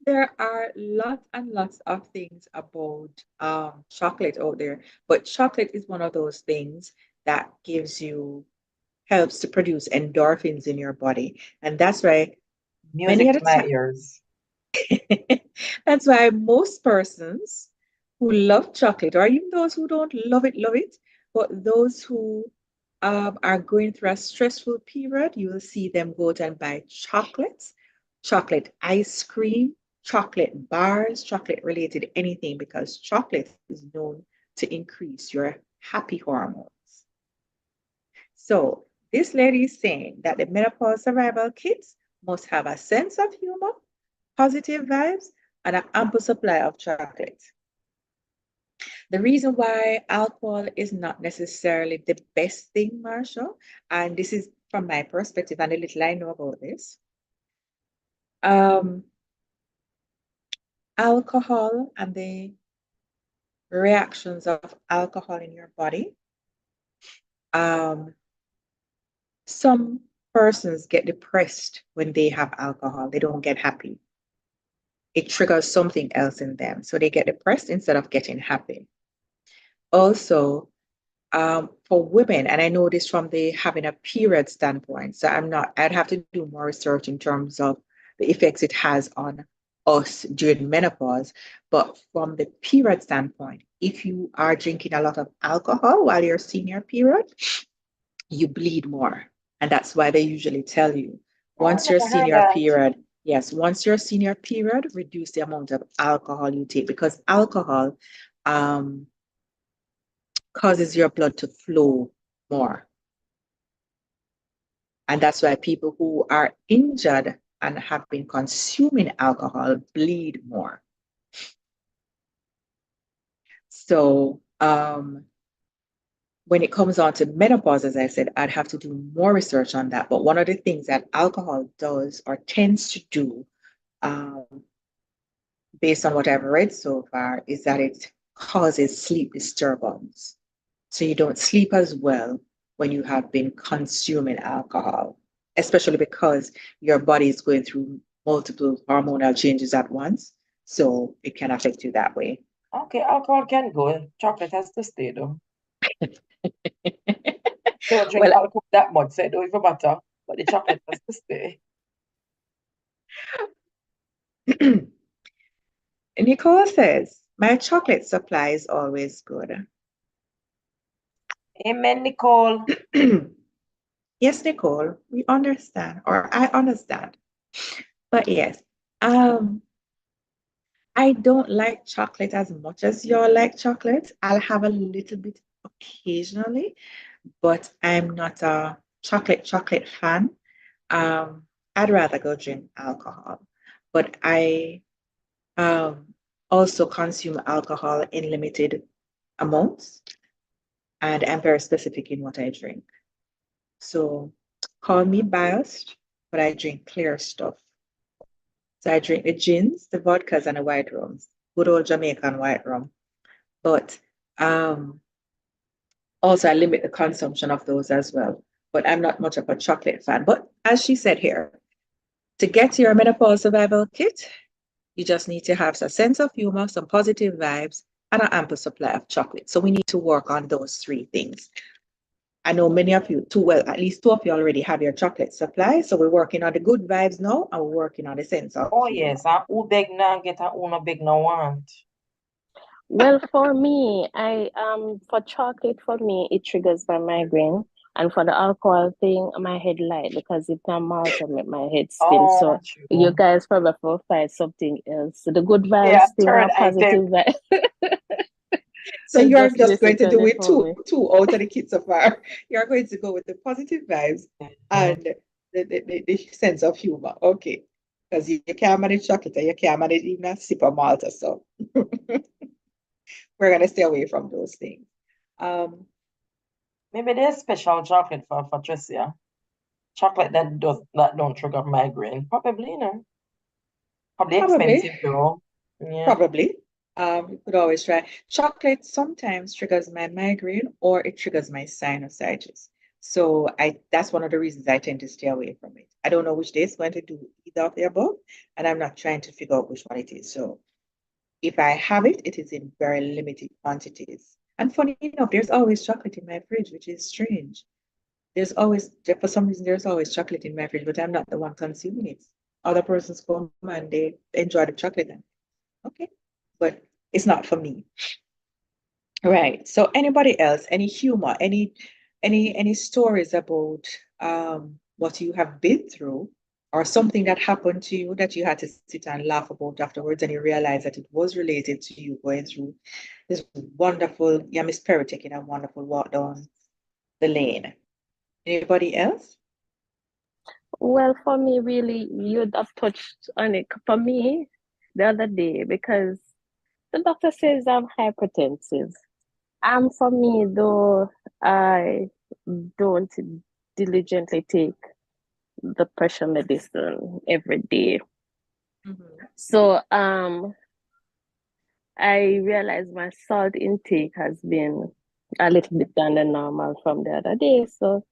There are lots and lots of things about chocolate out there, but chocolate is one of those things that helps to produce endorphins in your body, and that's why Music to my ears. That's why most persons who love chocolate, or even those who don't love it, but those who are going through a stressful period, you will see them go out and buy chocolates, chocolate ice cream, chocolate bars, chocolate related anything, because chocolate is known to increase your happy hormones. So this lady is saying that the menopause survival kits must have a sense of humor, positive vibes, and an ample supply of chocolate. The reason why alcohol is not necessarily the best thing, Marshall, and this is from my perspective and a little I know about this, alcohol and the reactions of alcohol in your body, some persons get depressed when they have alcohol. They don't get happy. It triggers something else in them. So they get depressed instead of getting happy. Also, for women, and I know this from the having a period standpoint, so I'd have to do more research in terms of the effects it has on us during menopause. But from the period standpoint, if you are drinking a lot of alcohol while you're seeing your period, you bleed more. And that's why they usually tell you, once you're seeing your period, reduce the amount of alcohol you take, because alcohol causes your blood to flow more. And that's why people who are injured and have been consuming alcohol bleed more. So when it comes on to menopause, as I said, I'd have to do more research on that. But one of the things that alcohol does or tends to do, based on what I've read so far, is that it causes sleep disturbance. So you don't sleep as well when you have been consuming alcohol, especially because your body is going through multiple hormonal changes at once. So it can affect you that way. Okay, alcohol can go. Chocolate has to stay though. Don't drink Well, alcohol that much, so it don't even matter. But the chocolate has to stay. Nicole says, my chocolate supply is always good. Amen, Nicole. Yes, Nicole, we understand, or I understand. But yes, I don't like chocolate as much as you all like chocolate. I'll have a little bit occasionally, but I'm not a chocolate fan. I'd rather go drink alcohol. But I also consume alcohol in limited amounts, and I'm very specific in what I drink. So call me biased, but I drink clear stuff. So I drink the gins, the vodkas, and the white rums, good old Jamaican white rum. But also I limit the consumption of those as well. But I'm not much of a chocolate fan. But as she said here, to get your menopause survival kit, you just need to have a sense of humor, some positive vibes, and an ample supply of chocolate. So we need to work on those three things. I know many of you, at least two of you already have your chocolate supply. So we're working on the good vibes now, and we're working on the sense of Oh humor. yes, and who beg now get and who no beg no want. Well, for me, for chocolate, for me, it triggers my migraine. And for the alcohol thing, my head light because it can malt and make my head spin. Oh, So true. you guys probably will find something else. So the good Yeah, vibes thing third and positive item. vibes. So you're just going to do basically it for me. two out of the kids so far. You're going to go with the positive vibes and the sense of humor. Okay. Because you can't manage chocolate and you can't manage even a sip of malt or so. We're going to stay away from those things. Maybe there's special chocolate for Tricia. Chocolate that don't trigger migraine. Probably, you know. Probably expensive though. Yeah. Probably. You could always try. Chocolate sometimes triggers my migraine or it triggers my sinusitis. So that's one of the reasons I tend to stay away from it. I don't know which day it's going to do either of the above, and I'm not trying to figure out which one it is. So if I have it, it is in very limited quantities. And funny enough, there's always chocolate in my fridge, which is strange. For some reason, there's always chocolate in my fridge, but I'm not the one consuming it. Other persons come and they enjoy the chocolate. And, okay, but it's not for me. Right. So anybody else, any humor, any stories about what you have been through or something that happened to you that you had to sit and laugh about afterwards and you realize that it was related to you going through this wonderful, Miss Perry taking a wonderful walk down the lane. Anybody else? Well, for me, really, you'd have touched on it for me the other day because the doctor says I'm hypertensive. For me, though, I don't diligently take the pressure medicine every day. So, I realized my salt intake has been a little bit than the normal from the other day. So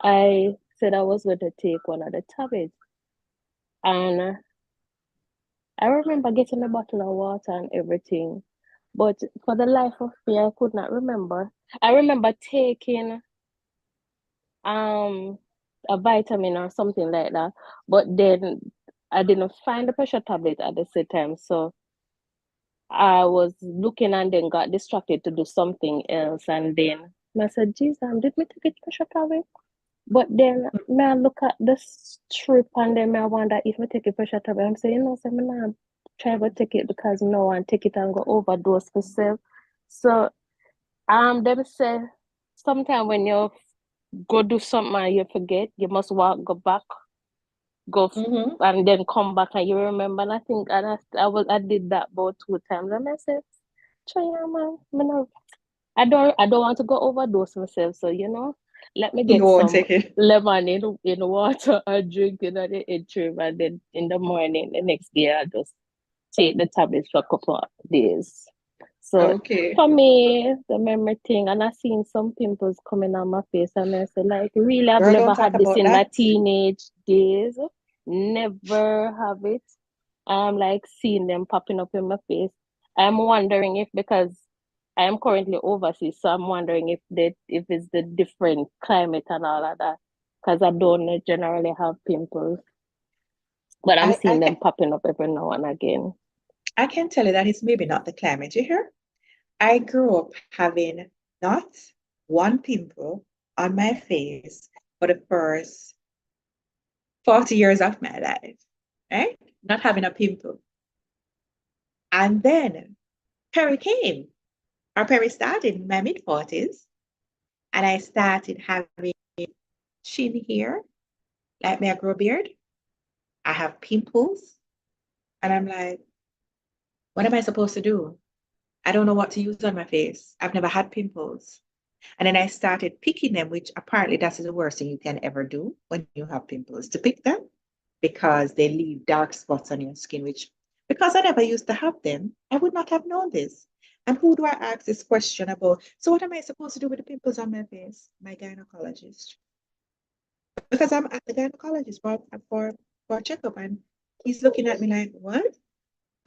I said I was going to take one of the tablets. And I remember getting a bottle of water and everything. But for the life of me, I could not remember. I remember taking a vitamin or something like that. But then I didn't find the pressure tablet at the same time. So I was looking and then got distracted to do something else. And then I said, geez, did me take a pressure tablet? But then I look at the strip and then I wonder if I take a pressure tablet. I'm saying, no, I'm not try to take it because no one take it and go overdose for self. So them say sometimes when you go do something and you forget, you must go back, and then come back and you remember. And I think I did that about 2 times. And I said, man, I don't want to go overdose myself. So let me get some lemon in water and drink it at the interim, and then in the morning, the next day, I just take the tablets for a couple of days. So for me, the memory thing, and I seen some pimples coming on my face, and I said, like, really, I've never had this in my teenage days. Never have it. I'm like seeing them popping up in my face. I'm wondering if, because I am currently overseas, so I'm wondering if it's the different climate and all of that. Because I don't generally have pimples, but I'm I seeing them can popping up every now and again. I can tell you that it's maybe not the climate. You hear? I grew up having not one pimple on my face for the first 40 years of my life, right? Not having a pimple. And then Perry came, or Perry started in my mid-40s, and I started having chin hair, like me, I grow a beard. I have pimples, and I'm like, what am I supposed to do? I don't know what to use on my face. I've never had pimples. And then I started picking them, which apparently that's the worst thing you can ever do when you have pimples, to pick them because they leave dark spots on your skin, which because I never used to have them, I would not have known this. And who do I ask this question about? So what am I supposed to do with the pimples on my face? My gynecologist. Because I'm at the gynecologist for a checkup and he's looking at me like, what?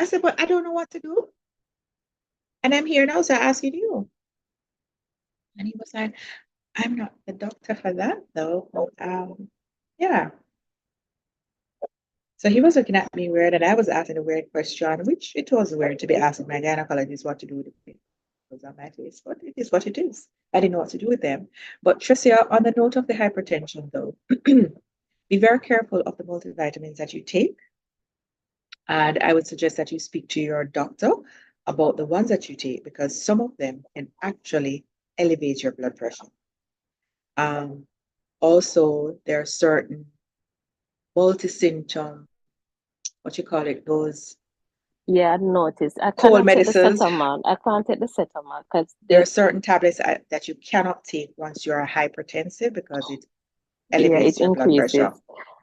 I said, but I don't know what to do. And I'm here now, so I'm asking you. And he was like, I'm not the doctor for that though. Yeah. So he was looking at me weird, and I was asking a weird question, which it was weird to be asking my gynecologist what to do with the pimples on my face, but it is what it is. I didn't know what to do with them. But Tricia, on the note of the hypertension though, be very careful of the multivitamins that you take. And I would suggest that you speak to your doctor about the ones that you take because some of them can actually elevate your blood pressure. Also, there are certain multi-symptom, what you call it, those Yeah, I noticed. I cold cannot take the medicines. Cetamol. I can't take the Cetamol because There are certain tablets that you cannot take once you're hypertensive because it yeah, it elevates your blood pressure. increases.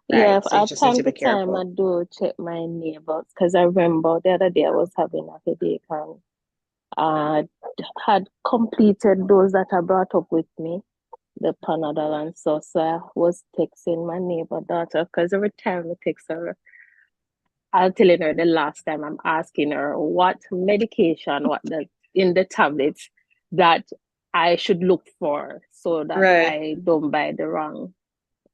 Yeah, Right. So you just need time to be to time I careful. do check my neighbors because I remember the other day I was having a headache and I had completed those that I brought up with me, the Panadol and so I was texting my neighbor daughter because every time I text her, I'll telling her the last time I'm asking her what medication, what the in the tablets that I should look for so that Right. I don't buy the wrong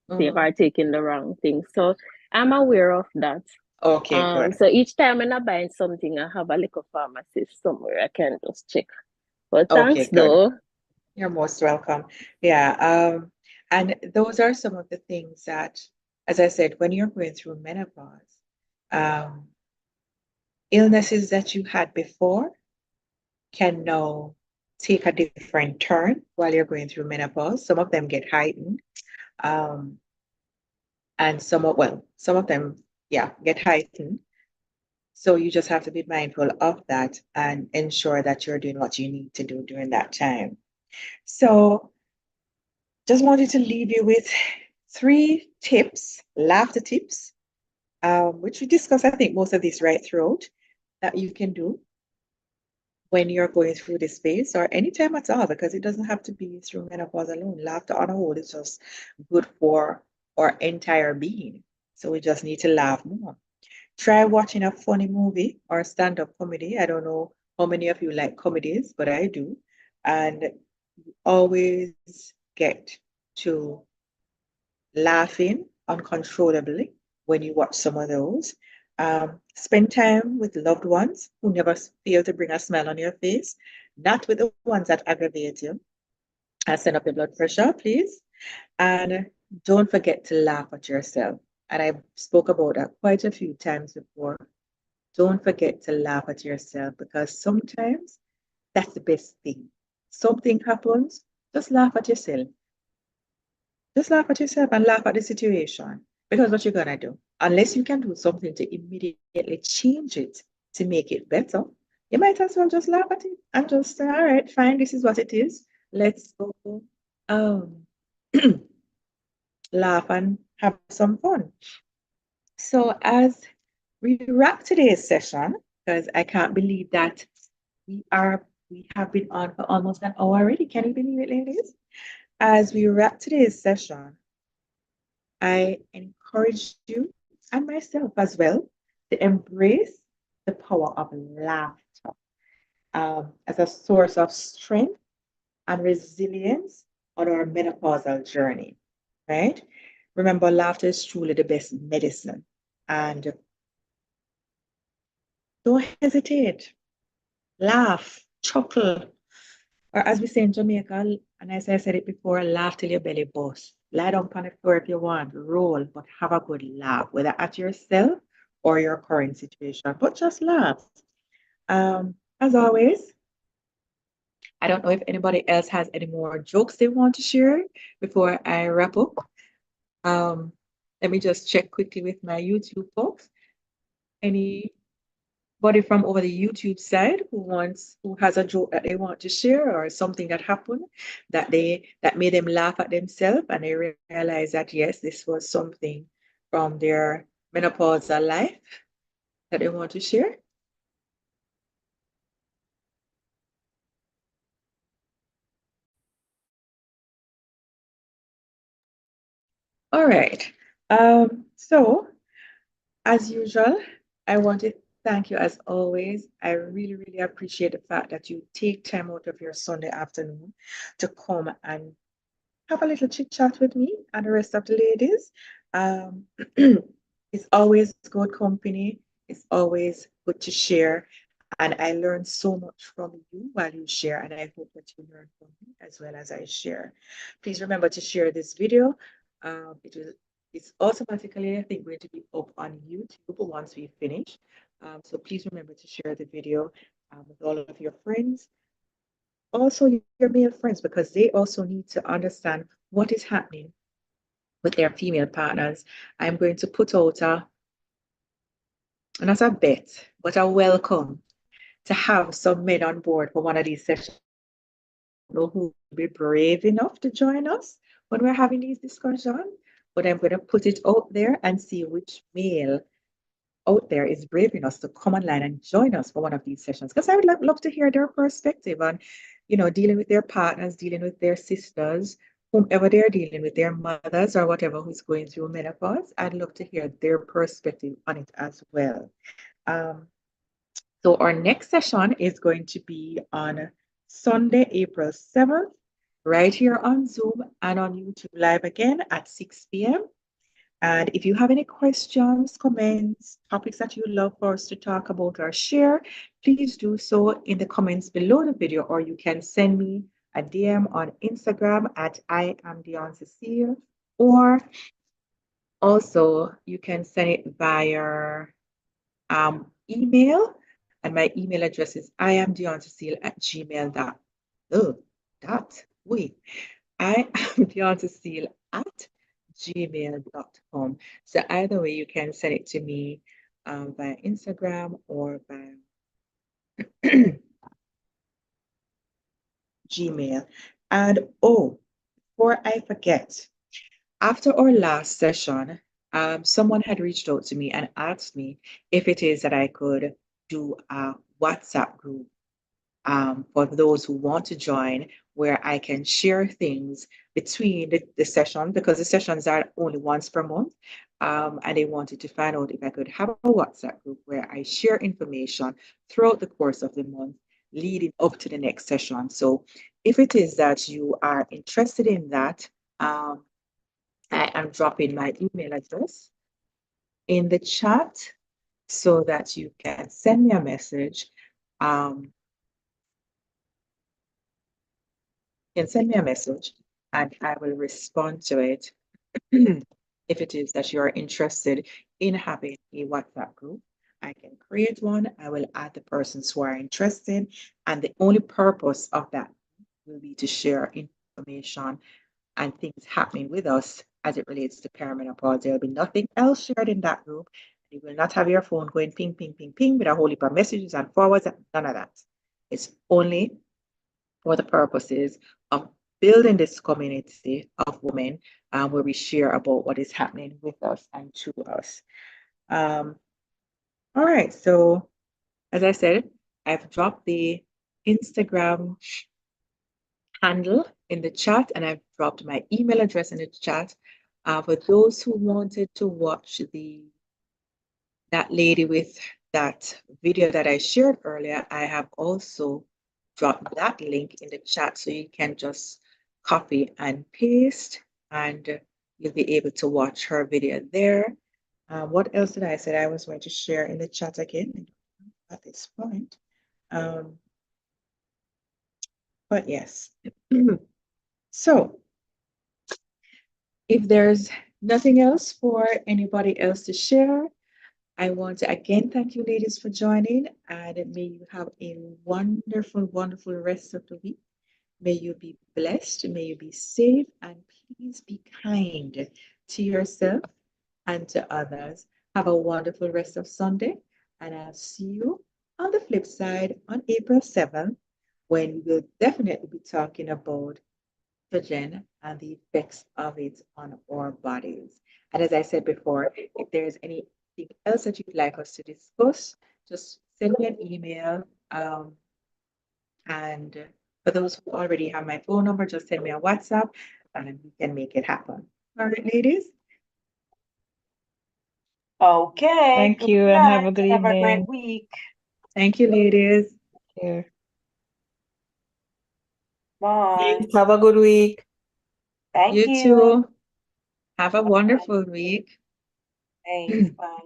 thing Mhm. or taking the wrong thing. So I'm aware of that. Okay, good. So each time I'm buying something, I have a little pharmacist somewhere I can just check. But Okay, thanks good. though. You're most welcome. Yeah. And those are some of the things that, as I said, when you're going through menopause, um, illnesses that you had before can now take a different turn while you're going through menopause. Some of them get heightened. Um, and some of them, yeah, get heightened. So you just have to be mindful of that and ensure that you're doing what you need to do during that time. So just wanted to leave you with 3 tips, laughter tips, which we discussed, I think, most of this right throughout, that you can do when you're going through this phase or anytime at all, because it doesn't have to be through menopause alone. Laughter on a whole is just good for our entire being. So we just need to laugh more. Try watching a funny movie or stand-up comedy. I don't know how many of you like comedies, but I do. And always get to laughing uncontrollably when you watch some of those. Spend time with loved ones who never fail to bring a smile on your face, not with the ones that aggravate you and send up your blood pressure, please. And don't forget to laugh at yourself. And I spoke about that quite a few times before. Don't forget to laugh at yourself because sometimes that's the best thing. Something happens, just laugh at yourself. Just laugh at yourself and laugh at the situation. Because what you're gonna do, unless you can do something to immediately change it to make it better, you might as well just laugh at it and just say, all right, fine, this is what it is. Let's go laugh and have some fun. So as we wrap today's session, because I can't believe that we have been on for almost an hour already. Can you believe it, ladies? As we wrap today's session, I encourage you and myself as well to embrace the power of laughter as a source of strength and resilience on our menopausal journey, right? Remember, laughter is truly the best medicine. And don't hesitate. Laugh, chuckle, or as we say in Jamaica, and as I said it before, laugh till your belly bursts. Lie down on the floor if you want, roll, but have a good laugh, whether at yourself or your current situation, but just laugh. As always, I don't know if anybody else has any more jokes they want to share before I wrap up. Let me just check quickly with my YouTube folks. Anybody from over the YouTube side who has a joke that they want to share or something that happened that made them laugh at themselves and they realize that yes, this was something from their menopausal life that they want to share? All right. So as usual, I want to thank you as always. I really, really appreciate the fact that you take time out of your Sunday afternoon to come and have a little chit chat with me and the rest of the ladies. It's always good company. It's always good to share. And I learn so much from you while you share. And I hope that you learn from me as well as I share. Please remember to share this video. It's automatically, I think, going to be up on YouTube once we finish. So please remember to share the video with all of your friends. Also, your male friends, because they also need to understand what is happening with their female partners. I'm going to put out not a bet, but a welcome to have some men on board for one of these sessions. I don't know who will be brave enough to join us when we're having these discussions, but I'm going to put it out there and see which male out there is brave enough to come online and join us for one of these sessions, because I would love to hear their perspective on, dealing with their partners, dealing with their sisters, whomever they're dealing with, their mothers or whatever who's going through menopause. I'd love to hear their perspective on it as well. So our next session is going to be on Sunday, April 7th, right here on Zoom and on YouTube Live again at 6 p.m. And if you have any questions, comments, topics that you'd love for us to talk about or share, please do so in the comments below the video, or you can send me a DM on Instagram at iamdeoncecile, or also you can send it via email, and my email address is iamdeoncecile@gmail.com. iamdeoncecile@gmail.com. So either way, you can send it to me via Instagram or by Gmail. And before I forget, after our last session, someone had reached out to me and asked me if it is that I could do a WhatsApp group for those who want to join, where I can share things between the session, because the sessions are only once per month. And they wanted to find out if I could have a WhatsApp group where I share information throughout the course of the month leading up to the next session. So if it is that you are interested in that, I am dropping my email address in the chat so that you can send me a message. You can send me a message and I will respond to it if it is that you are interested in having a WhatsApp group. I can create one. I will add the persons who are interested. And the only purpose of that will be to share information and things happening with us as it relates to perimenopause. There will be nothing else shared in that group. You will not have your phone going ping, ping, ping, ping with a whole heap of messages and forwards, none of that. It's only for the purposes of building this community of women where we share about what is happening with us and to us. All right, so as I said, I've dropped the Instagram handle in the chat and I've dropped my email address in the chat for those who wanted to watch the that lady with that video that I shared earlier, I have also dropped that link in the chat so you can just copy and paste, and you'll be able to watch her video there. What else did I say I was going to share in the chat again at this point? But yes. So if there's nothing else for anybody else to share, I want to again thank you, ladies, for joining, and may you have a wonderful, wonderful rest of the week. May you be blessed, may you be safe, and please be kind to yourself and to others. Have a wonderful rest of Sunday, and I'll see you on the flip side on April 7th, when we'll definitely be talking about estrogen and the effects of it on our bodies. And as I said before, if there's anything else that you'd like us to discuss, just send me an email. And for those who already have my phone number, just send me a WhatsApp and we can make it happen. All right, ladies? Okay. Thank Good you and have a night. good Have a great evening. week. Thank you, ladies. Here. Bye. Thanks. Have a good week. Thank You you. too. Have a wonderful week. Thanks. Bye.